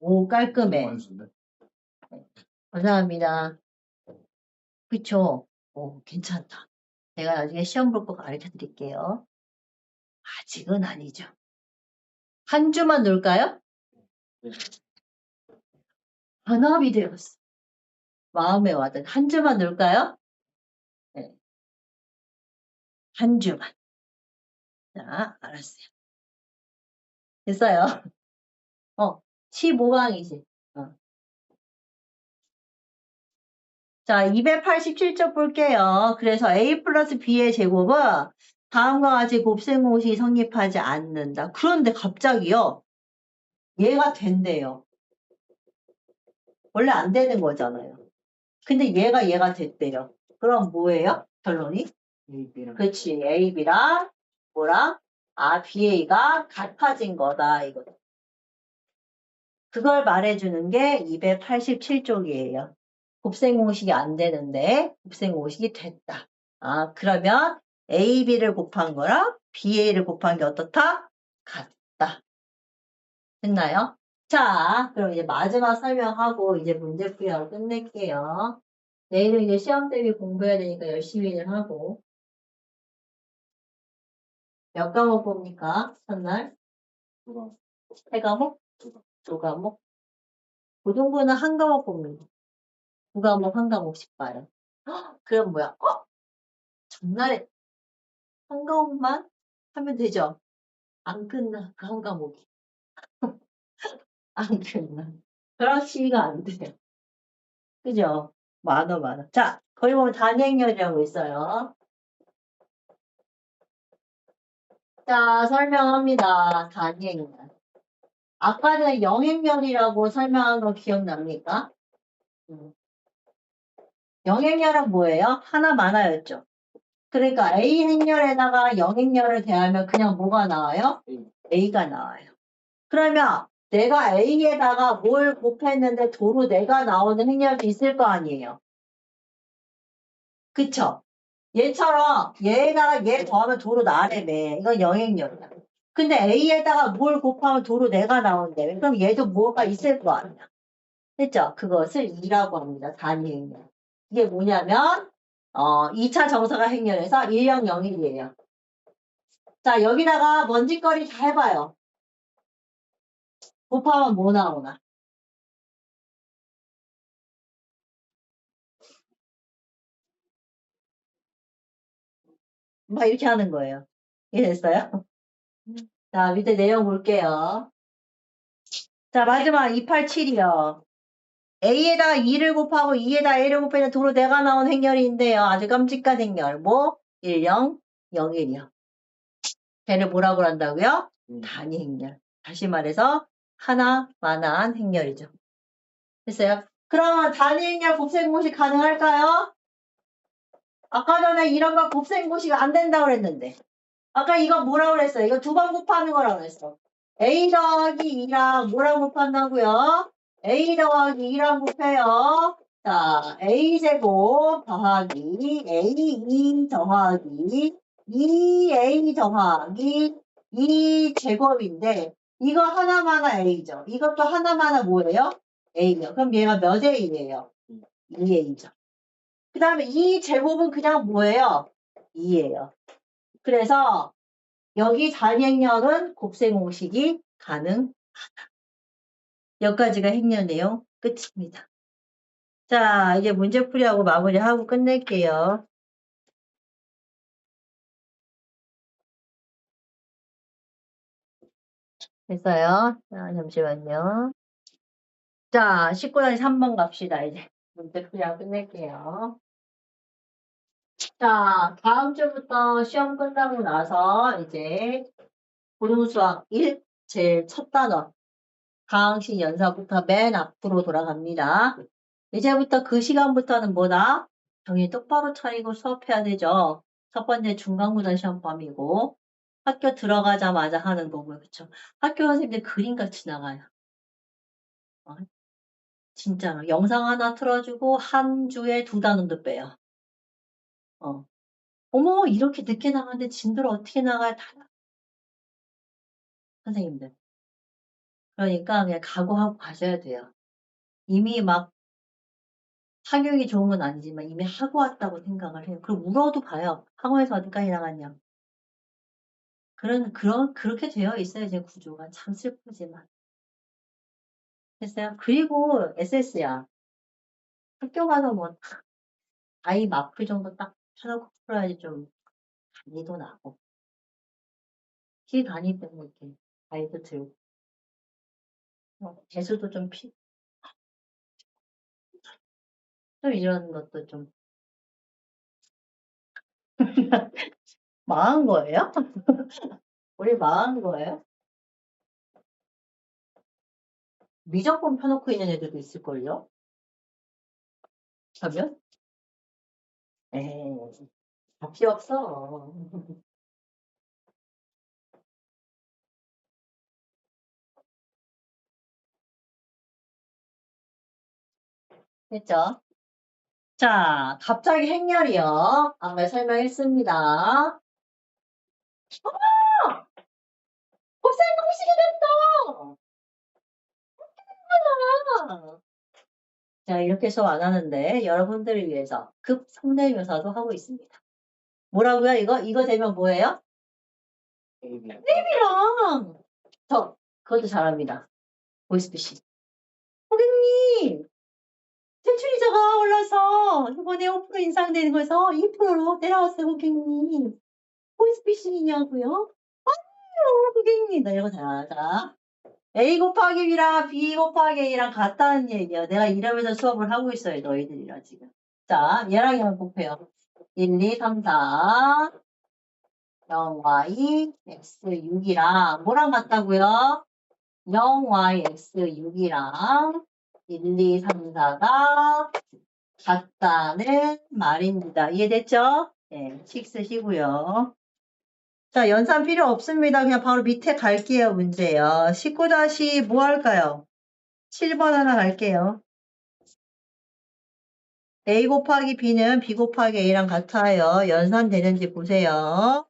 오, 깔끔해. 감사합니다. 그쵸? 오, 괜찮다. 내가 나중에 시험 볼 거 가르쳐 드릴게요. 아직은 아니죠. 한 주만 놀까요? 반업이 되었어. 마음에 와닿은 한 주만 놀까요? 네. 한 주만. 자, 알았어요. 됐어요. 15강이지. 자, 287쪽 볼게요. 그래서 A 플러스 B의 제곱은 다음과 같이 곱셈 공식이 성립하지 않는다. 그런데 갑자기요. 얘가 된대요. 원래 안 되는 거잖아요. 근데 얘가 됐대요. 그럼 뭐예요? 결론이? 그렇지. A, B랑 뭐랑? BA가 같아진 거다. 이거. 그걸 말해주는 게 287쪽이에요. 곱셈 공식이 안 되는데 곱셈 공식이 됐다. 그러면 A, B를 곱한 거랑 BA를 곱한 게 어떻다? 같다. 됐나요? 자, 그럼 이제 마지막 설명하고 이제 문제풀이하고 끝낼게요. 내일은 이제 시험 대비 공부해야 되니까 열심히들 하고. 몇 과목 봅니까? 첫날? 세 과목? 두 과목? 고등부는 한 과목 봅니다. 두 과목 한 과목씩 봐요. 그럼 뭐야? 전날에 한 과목만 하면 되죠? 안 끝나, 그 한 과목이. 안 끝나. 그렇지가 안 돼요. 그죠? 많아. 자, 거기 보면 단행열이라고 있어요. 자, 설명합니다. 단행열. 아까는 영행열이라고 설명한 거 기억납니까? 영행열은 뭐예요? 하나 많아였죠. 그러니까 A 행렬에다가 영행렬을 대하면 그냥 뭐가 나와요? A가 나와요. 그러면 내가 A에다가 뭘 곱했는데 도로 내가 나오는 행렬도 있을 거 아니에요. 그쵸? 얘처럼 얘에다가 얘 더하면 도로 나래며. 이건 영행렬이야. 근데 A에다가 뭘 곱하면 도로 내가 나온대. 그럼 얘도 뭐가 있을 거 아니야. 됐죠? 그것을 2라고 합니다. 단위 행렬. 이게 뭐냐면 2차 정사가 행렬에서 1형 0일이에요. 자, 여기다가 먼지거리 다 해봐요. 곱하면 뭐 나오나? 막 이렇게 하는 거예요. 이해됐어요? 자, 밑에 내용 볼게요. 자, 마지막 287이요. A에다가 2를 곱하고 2에다 A를 곱하면 도로 내가 나온 행렬인데요. 아주 깜찍한 행렬. 뭐? 1, 0, 0, 1이요. 걔를 뭐라고 한다고요? 단위 행렬. 다시 말해서 하나만한 행렬이죠. 됐어요? 그러면 단위 행렬 곱셈공식 가능할까요? 아까 전에 이런 거 곱셈공식 안 된다고 그랬는데. 아까 이거 뭐라고 그랬어요? 이거 두 번 곱하는 거라고 그랬어. A 더하기 2랑 뭐라고 곱한다고요? A 더하기 2랑 곱해요. 자, A제곱 더하기 A2 더하기 2A 더하기 2제곱인데 이거 하나마나 A죠. 이것도 하나마나 뭐예요? A요. 그럼 얘가 몇 A예요? 2A죠. 그 다음에 2제곱은 그냥 뭐예요? 2예요. 그래서 여기 단행렬은 곱셈공식이 가능하다. 여기까지가 행렬 내용 끝입니다. 자, 이제 문제풀이하고 마무리하고 끝낼게요. 됐어요? 자, 잠시만요. 자, 19-3번 갑시다, 이제. 문제풀이하고 끝낼게요. 자, 다음 주부터 시험 끝나고 나서 이제 고등수학 1 제일 첫 단원 가항식 연사부터 맨 앞으로 돌아갑니다. 이제부터 그 시간부터는 뭐다? 정신 똑바로 차리고 수업해야 되죠. 첫 번째 중간고사 시험범이고 학교 들어가자마자 하는 거고요. 그쵸? 학교 선생님들 그림같이 나가요. 진짜로. 영상 하나 틀어주고 한 주에 2단원도 빼요. 어머 이렇게 늦게 나가는데 진들 어떻게 나가요? 다 선생님들. 그러니까 그냥 각오하고 가셔야 돼요. 이미 막 학력이 좋은 건 아니지만 이미 하고 왔다고 생각을 해요. 그럼 울어도 봐요. 학원에서 어디까지 나갔냐. 그렇게 되어 있어요. 제 구조가. 참 슬프지만. 됐어요? 그리고 SS야. 학교 가서 뭐, 아이 마플 정도 딱 펴놓고 풀어야지 좀 간이도 나고. 키 간이 때문에 이렇게 아이도 들고. 재수도 좀 이런 것도 좀. 망한 거예요? 우리 망한 거예요? 미적분 펴놓고 있는 애들도 있을걸요? 하면? 에이, 다 필요 없어. 됐죠? 자, 갑자기 행렬이요. 아까 설명했습니다. 곱셈공식이 됐어! 자, 이렇게 수업 안 하는데 여러분들을 위해서 급 성대묘사도 하고 있습니다. 뭐라고요? 이거 되면 뭐예요? 네이비랑 그것도 잘합니다. 보이스피싱. 고객님, 대출이자가 올라서 이번에 5% 인상되는 거에서 2%로 내려왔어요, 고객님. 보이스피싱이냐고요? 아니요, 고객님. 나 이거 자. A 곱하기 B랑 B 곱하기 A랑 같다는 얘기야. 내가 이러면서 수업을 하고 있어요, 너희들이랑 지금. 자, 얘랑 얘랑 곱해요. 1, 2, 3, 4, 0y, x 6이랑 뭐랑 같다고요? 0y, x 6이랑 1, 2, 3, 4가 같다는 말입니다. 이해됐죠? 네, 칙 쓰시고요. 자, 연산 필요 없습니다. 그냥 바로 밑에 갈게요, 문제요. 19- 뭐 할까요? 7번 하나 갈게요. A 곱하기 B는 B 곱하기 A랑 같아요. 연산되는지 보세요.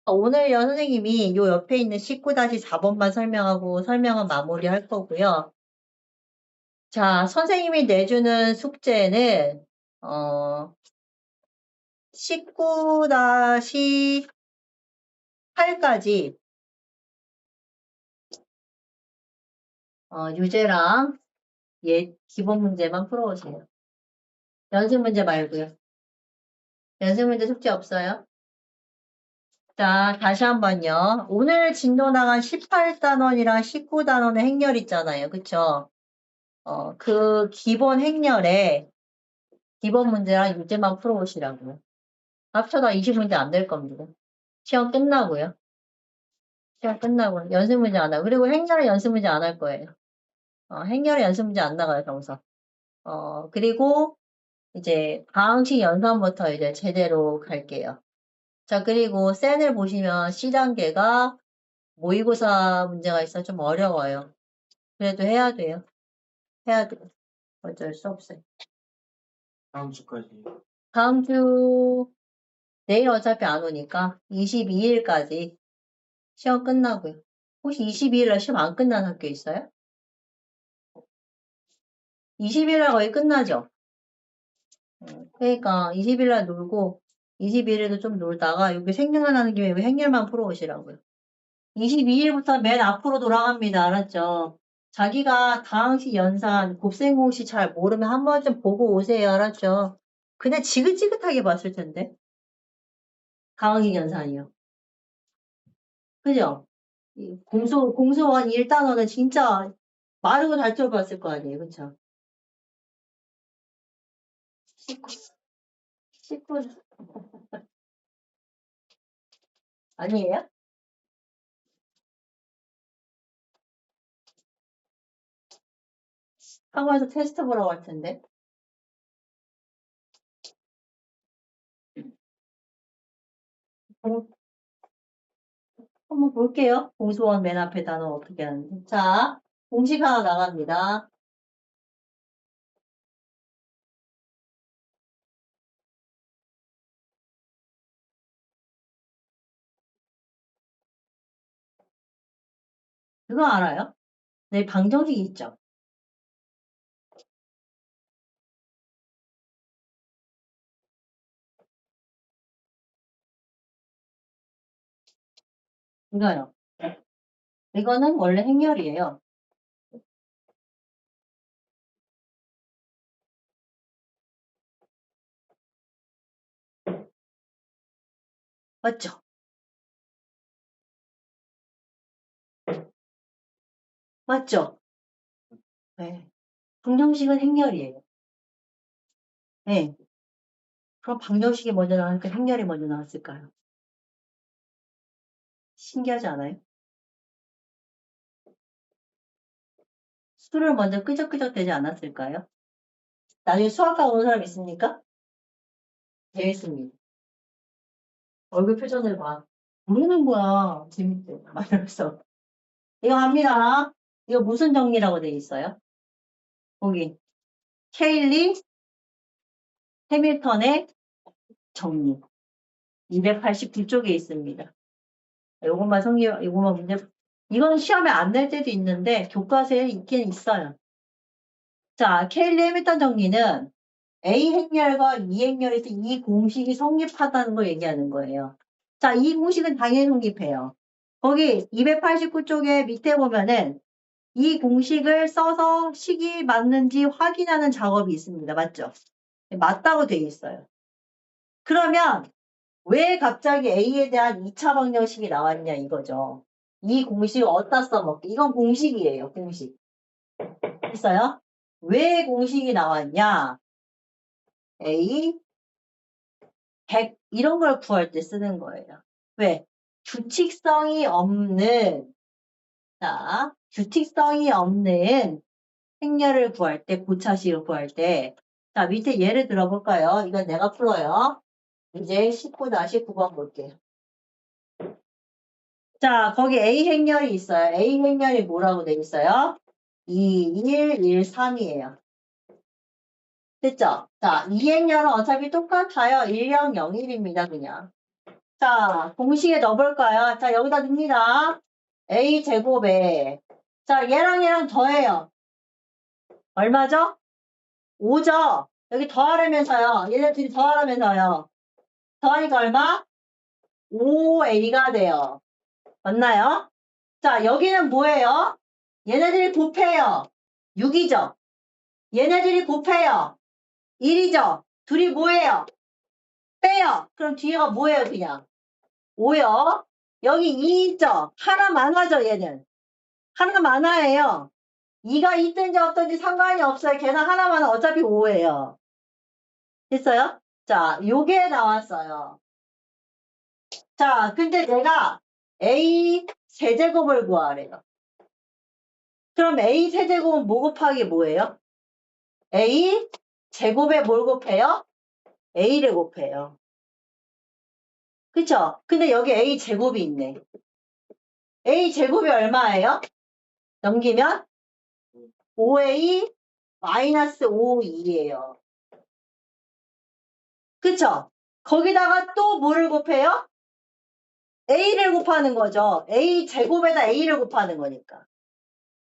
오늘요, 선생님이 요 옆에 있는 19-4번만 설명하고 설명은 마무리할 거고요. 자, 선생님이 내주는 숙제는 19-8까지 유제랑 기본 문제만 풀어오세요. 연습 문제 말고요. 연습 문제 숙제 없어요? 자, 다시 한번요. 오늘 진도 나간 18단원이랑 19단원의 행렬 있잖아요. 그쵸? 그 기본 행렬에 기본 문제랑 유제만 풀어오시라고요. 합쳐다 20문제 안 될 겁니다. 시험 끝나고요. 시험 끝나고 연습 문제 안 하고 그리고 행렬은 연습 문제 안 할 거예요. 행렬에 연습 문제 안 나가요, 정서. 그리고 이제 방식 연산부터 이제 제대로 갈게요. 자, 그리고 센을 보시면 C단계가 모의고사 문제가 있어 좀 어려워요. 그래도 해야 돼요. 해야 돼요. 어쩔 수 없어요. 다음 주까지. 다음 주 내일 어차피 안 오니까 22일까지 시험 끝나고요. 혹시 22일날 시험 안 끝난 학교 있어요? 20일날 거의 끝나죠? 그러니까 20일날 놀고 21일도 좀 놀다가 여기 생략하는 김에 행렬만 풀어오시라고요. 22일부터 맨 앞으로 돌아갑니다. 알았죠? 자기가 다항식, 연산, 곱셈공식 잘 모르면 한 번쯤 보고 오세요. 알았죠? 근데 지긋지긋하게 봤을 텐데. 다항식, 연산이요. 그죠? 공소원 1단원은 진짜 마르고 잘 들어봤을 거 아니에요. 그쵸? 19 아니에요? 학원에서 테스트 보러 갈 텐데. 공- 한번 볼게요. 공소원 맨 앞에 단어 어떻게 하는지. 자, 공식 하나 나갑니다. 그거 알아요? 네, 방정식이 있죠. 이거요. 이거는 원래 행렬이에요. 맞죠? 맞죠? 네. 방정식은 행렬이에요. 네. 그럼 방정식이 먼저 나왔을까? 행렬이 먼저 나왔을까요? 신기하지 않아요? 수를 먼저 끄적끄적 되지 않았을까요? 나중에 수학과 오는 사람 있습니까? 재밌습니다. 얼굴 표정을 봐. 모르는 거야. 재밌대. 막 이러면서. 이거 합니다. 이거 무슨 정리라고 돼 있어요? 거기. 케일리 해밀턴의 정리. 289쪽에 있습니다. 요것만 요것만 문제, 이건 시험에 안 낼 때도 있는데, 교과서에 있긴 있어요. 자, 케일리 해밀턴 정리는 A 행렬과 E 행렬에서 이 공식이 성립하다는 걸 얘기하는 거예요. 자, 이 공식은 당연히 성립해요. 거기 289쪽에 밑에 보면은 이 공식을 써서 식이 맞는지 확인하는 작업이 있습니다. 맞죠? 맞다고 되어 있어요. 그러면 왜 갑자기 A에 대한 2차 방정식이 나왔냐 이거죠. 이 공식을 어디다 써먹기. 이건 공식이에요. 공식. 있어요? 왜 공식이 나왔냐? A 100 이런 걸 구할 때 쓰는 거예요. 왜? 규칙성이 없는 자, 규칙성이 없는 행렬을 구할 때, 고차식을 구할 때 자, 밑에 예를 들어볼까요? 이건 내가 풀어요. 이제 19-9번 볼게요. 자, 거기 A 행렬이 있어요. A 행렬이 뭐라고 돼 있어요? 2, 1, 1, 3이에요. 됐죠? 자, 2 행렬은 어차피 똑같아요. 1, 0, 0, 1입니다, 그냥. 자, 공식에 넣어볼까요? 자, 여기다 넣습니다. A 제곱에. 자, 얘랑 더해요. 얼마죠? 5죠? 여기 더하려면서요. 얘네 둘이 더하려면서요. 더하니까 얼마? 5A가 돼요. 맞나요? 자, 여기는 뭐예요? 얘네들이 곱해요. 6이죠? 얘네들이 곱해요. 1이죠? 둘이 뭐예요? 빼요. 그럼 뒤에가 뭐예요, 그냥? 5요. 여기 2 있죠? 하나 많아져, 얘는. 하나 많아예요. 2가 있든지 없든지 상관이 없어요. 걔는 하나만 어차피 5예요. 됐어요? 자, 요게 나왔어요. 자, 근데 내가 A 세제곱을 구하래요. 그럼 A 세제곱은 뭐 곱하기 뭐예요? A 제곱에 뭘 곱해요? A를 곱해요. 그쵸? 근데 여기 A 제곱이 있네. A 제곱이 얼마예요? 넘기면 5A 마이너스 5E예요. 그쵸? 거기다가 또 뭐를 곱해요? A를 곱하는 거죠. A 제곱에다 A를 곱하는 거니까.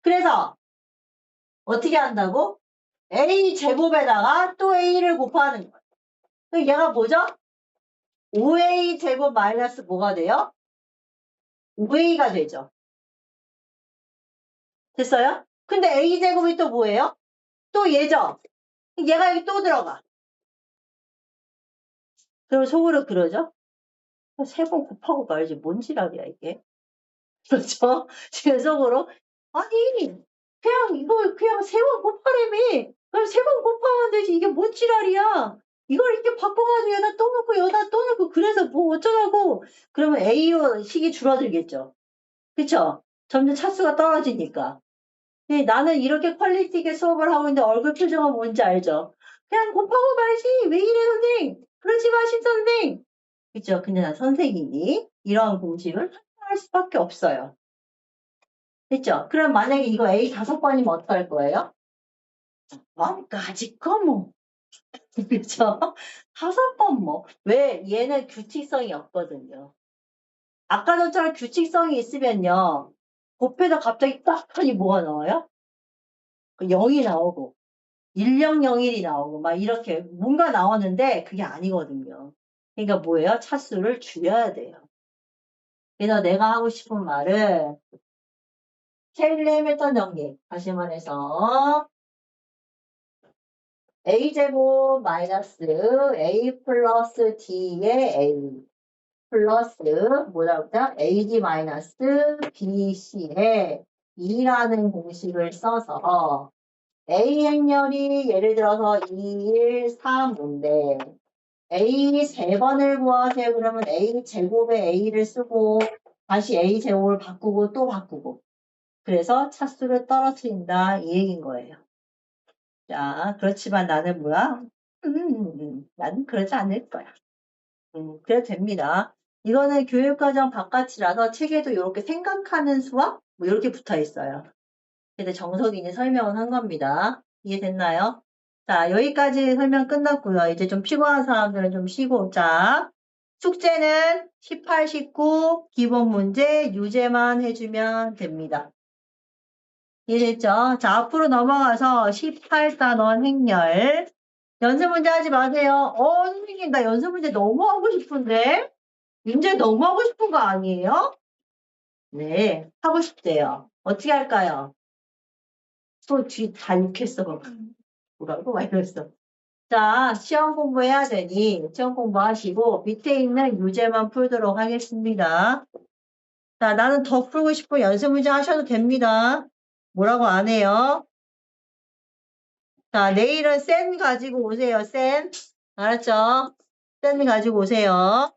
그래서 어떻게 한다고? A 제곱에다가 또 A를 곱하는 거예요. 그럼 얘가 뭐죠? 5A 제곱 마이너스 뭐가 돼요? 5a가 되죠. 됐어요? 근데 a제곱이 또 뭐예요? 또 얘죠? 얘가 여기 또 들어가. 그럼 속으로 그러죠? 세 번 곱하고 말지 뭔 지랄이야 이게. 그렇죠? 지금 속으로 아니 그냥 이거 그냥 세 번 곱하라며. 그럼 세 번 곱하면 되지. 이게 뭔 지랄이야. 이걸 이렇게 바꿔가지고 여기다 또 넣고 여기다 또 넣고 그래서 뭐 어쩌라고. 그러면 A로 식이 줄어들겠죠. 그쵸? 점점 차수가 떨어지니까. 근데 나는 이렇게 퀄리티 있게 수업을 하고 있는데 얼굴 표정은 뭔지 알죠? 그냥 곱하고 말지. 왜 이래 선생님. 그러지 마신 선생님. 그쵸? 근데 난 선생님이 이런 공식을 할 수밖에 없어요. 됐죠? 그럼 만약에 이거 A 5번이면 어떡할 거예요? 까짓 거 뭐. 그쵸? 5번 뭐. 왜? 얘는 규칙성이 없거든요. 아까 전처럼 규칙성이 있으면요. 곱해서 갑자기 딱 하니 뭐가 나와요? 0이 나오고 1001이 나오고 막 이렇게 뭔가 나오는데 그게 아니거든요. 그러니까 뭐예요? 차수를 줄여야 돼요. 그래서 내가 하고 싶은 말은 케일리 해밀턴 정리 다시 말해서 a제곱 마이너스 a 플러스 d의 a 플러스 뭐라고 했죠? ad 마이너스 bc의 2라는 공식을 써서 a 행렬이 예를 들어서 2, 1, 3, 5인데 a 3번을 구하세요. 그러면 a 제곱에 a를 쓰고 다시 a 제곱을 바꾸고 또 바꾸고 그래서 차수를 떨어뜨린다 이 얘기인 거예요. 자, 그렇지만 나는 뭐야? 나는 그러지 않을 거야. 그래도 됩니다. 이거는 교육과정 바깥이라서 책에도 이렇게 생각하는 수학 뭐 이렇게 붙어 있어요. 근데 정석이니 설명은 한 겁니다. 이해됐나요? 자, 여기까지 설명 끝났고요. 이제 좀 피곤한 사람들은 좀 쉬고. 자, 숙제는 18, 19 기본 문제 유제만 해주면 됩니다. 이해됐죠? 자, 앞으로 넘어가서 18단원 행렬. 연습 문제 하지 마세요. 선생님, 나 연습 문제 너무 하고 싶은데? 문제 너무 하고 싶은 거 아니에요? 네, 하고 싶대요. 어떻게 할까요? 또 뒤 다 욕했어. 뭐라고? 막 이랬어. 자, 시험 공부해야 되니, 시험 공부하시고, 밑에 있는 유제만 풀도록 하겠습니다. 자, 나는 더 풀고 싶고 연습 문제 하셔도 됩니다. 뭐라고 안 해요? 자, 내일은 센 가지고 오세요, 센. 알았죠? 센 가지고 오세요.